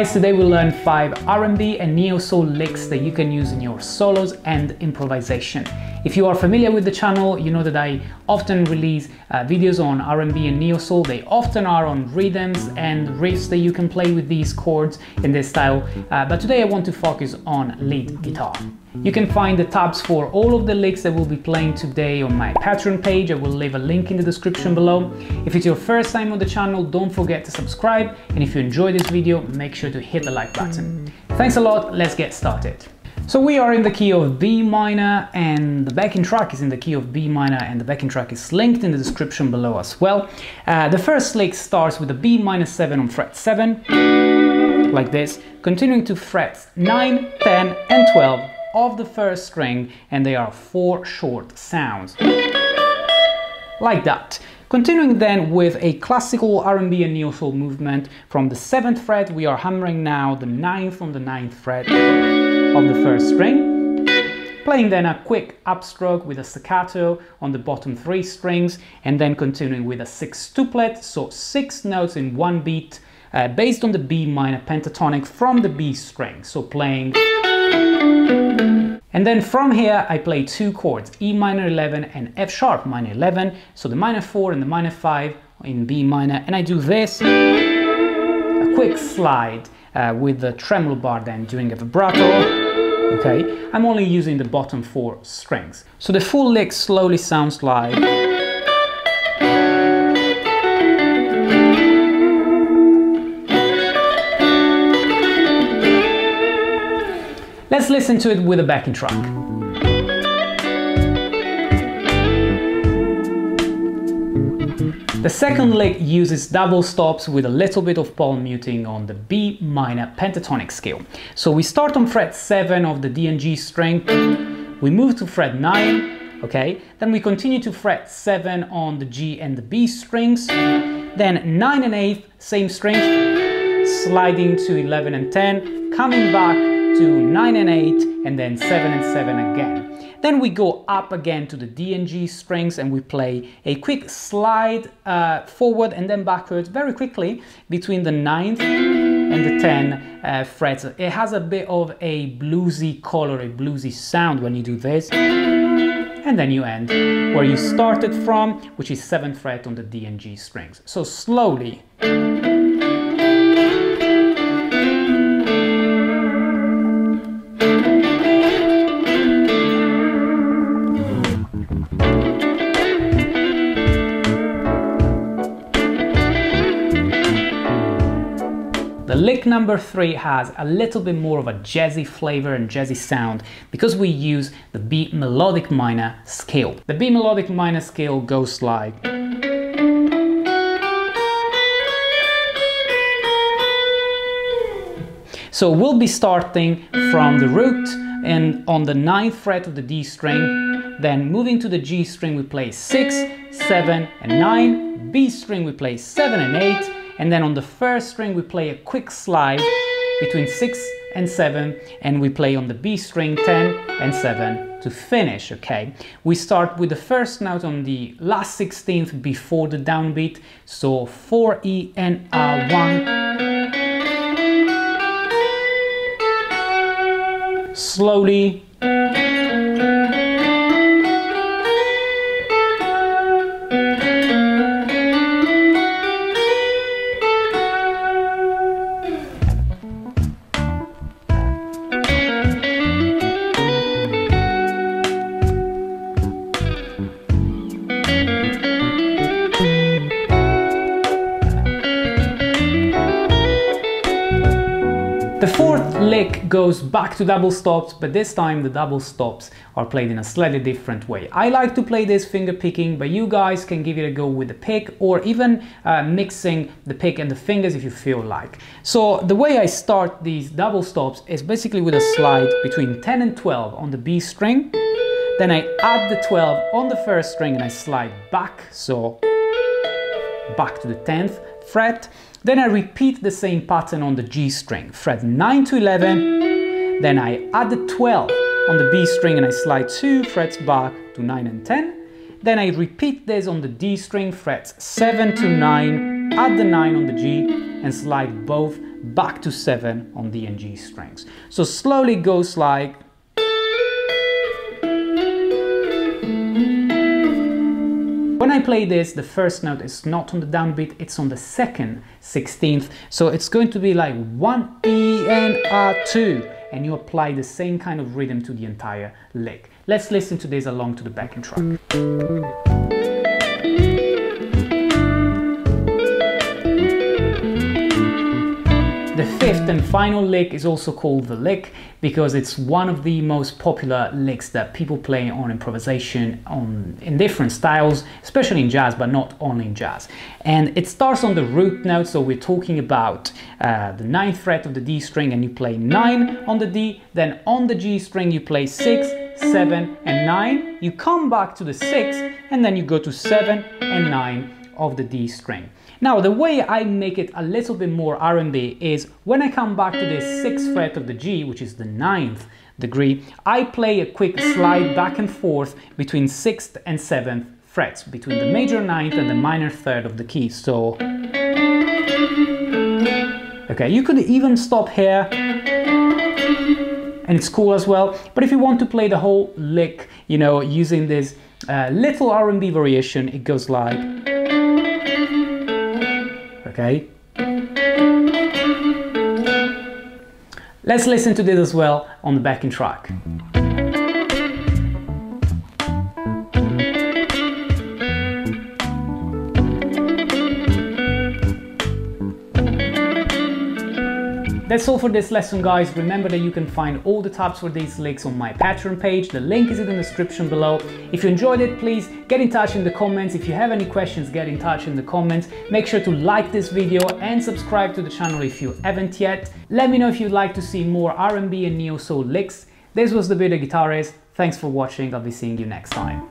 guys, today we'll learn 5 R&B and neo-soul licks that you can use in your solos and improvisation. If you are familiar with the channel, you know that I often release videos on R&B and neo-soul. They often are on rhythms and riffs that you can play with these chords in this style, but today I want to focus on lead guitar. You can find the tabs for all of the licks that we'll be playing today on my Patreon page. I will leave a link in the description below. If it's your first time on the channel, don't forget to subscribe, and if you enjoyed this video, make sure to hit the like button. Thanks a lot, let's get started. So we are in the key of B minor, and the backing track is in the key of B minor, and the backing track is linked in the description below as well. The first lick starts with a B minor 7 on fret 7, like this, continuing to frets 9, 10 and 12 of the first string, and they are 4 short sounds, like that. Continuing then with a classical R&B and neo-soul movement from the 7th fret, we are hammering now the 9th on the 9th fret of the first string, playing then a quick upstroke with a staccato on the bottom 3 strings, and then continuing with a 6-tuplet, so 6 notes in one beat, based on the B minor pentatonic from the B string, so playing. And then from here I play 2 chords, E minor 11 and F sharp minor 11, so the minor 4 and the minor 5 in B minor, and I do this, a quick slide with the tremolo bar then doing a vibrato. Okay, I'm only using the bottom 4 strings. So the full lick slowly sounds like. Let's listen to it with a backing track. The second lick uses double stops with a little bit of palm muting on the B minor pentatonic scale. So we start on fret 7 of the D and G string, we move to fret 9, okay, then we continue to fret 7 on the G and the B strings, then 9 and 8, same string, sliding to 11 and 10, coming back to 9 and 8, and then 7 and 7 again. Then we go up again to the D and G strings, and we play a quick slide forward and then backwards very quickly between the 9th and the 10 frets. It has a bit of a bluesy color, a bluesy sound when you do this. And then you end where you started from, which is 7th fret on the D and G strings. So slowly. The lick number 3 has a little bit more of a jazzy flavor and jazzy sound because we use the B melodic minor scale. The B melodic minor scale goes like. So we'll be starting from the root and on the 9th fret of the D string, then moving to the G string we play 6, 7 and 9, B string we play 7 and 8, and then on the first string we play a quick slide between 6 and 7, and we play on the B string 10 and 7 to finish, okay? We start with the first note on the last 16th before the downbeat, so 4 E and A1. Slowly. The fourth lick goes back to double stops, but this time the double stops are played in a slightly different way. I like to play this finger picking, but you guys can give it a go with the pick, or even mixing the pick and the fingers if you feel like. So the way I start these double stops is basically with a slide between 10 and 12 on the B string, then I add the 12 on the first string and I slide back, so back to the 10th fret. Then I repeat the same pattern on the G string, fret 9 to 11, then I add the 12 on the B string and I slide 2 frets back to 9 and 10. Then I repeat this on the D string, frets 7 to 9, add the 9 on the G and slide both back to 7 on D and G strings. So slowly it goes like... When I play this, the first note is not on the downbeat, it's on the second 16th. So it's going to be like 1 E and A 2, and you apply the same kind of rhythm to the entire lick. Let's listen to this along to the backing track. The fifth and final lick is also called the lick because it's one of the most popular licks that people play on improvisation in different styles, especially in jazz, but not only in jazz. And it starts on the root note, so we're talking about the 9th fret of the D string, and you play 9 on the D, then on the G string you play 6, 7 and 9, you come back to the 6, and then you go to 7 and 9 of the D string. Now, the way I make it a little bit more R&B is when I come back to the 6th fret of the G, which is the 9th degree, I play a quick slide back and forth between 6th and 7th frets, between the major 9th and the minor 3rd of the key. So, okay, you could even stop here, and it's cool as well. But if you want to play the whole lick, you know, using this little R&B variation, it goes like... Okay. Let's listen to this as well on the backing track. That's all for this lesson, guys. Remember that you can find all the tabs for these licks on my Patreon page. The link is in the description below. If you enjoyed it, please get in touch in the comments. If you have any questions, get in touch in the comments. Make sure to like this video and subscribe to the channel if you haven't yet. Let me know if you'd like to see more R&B and neo-soul licks. This was the Bearded Guitarist. Thanks for watching. I'll be seeing you next time.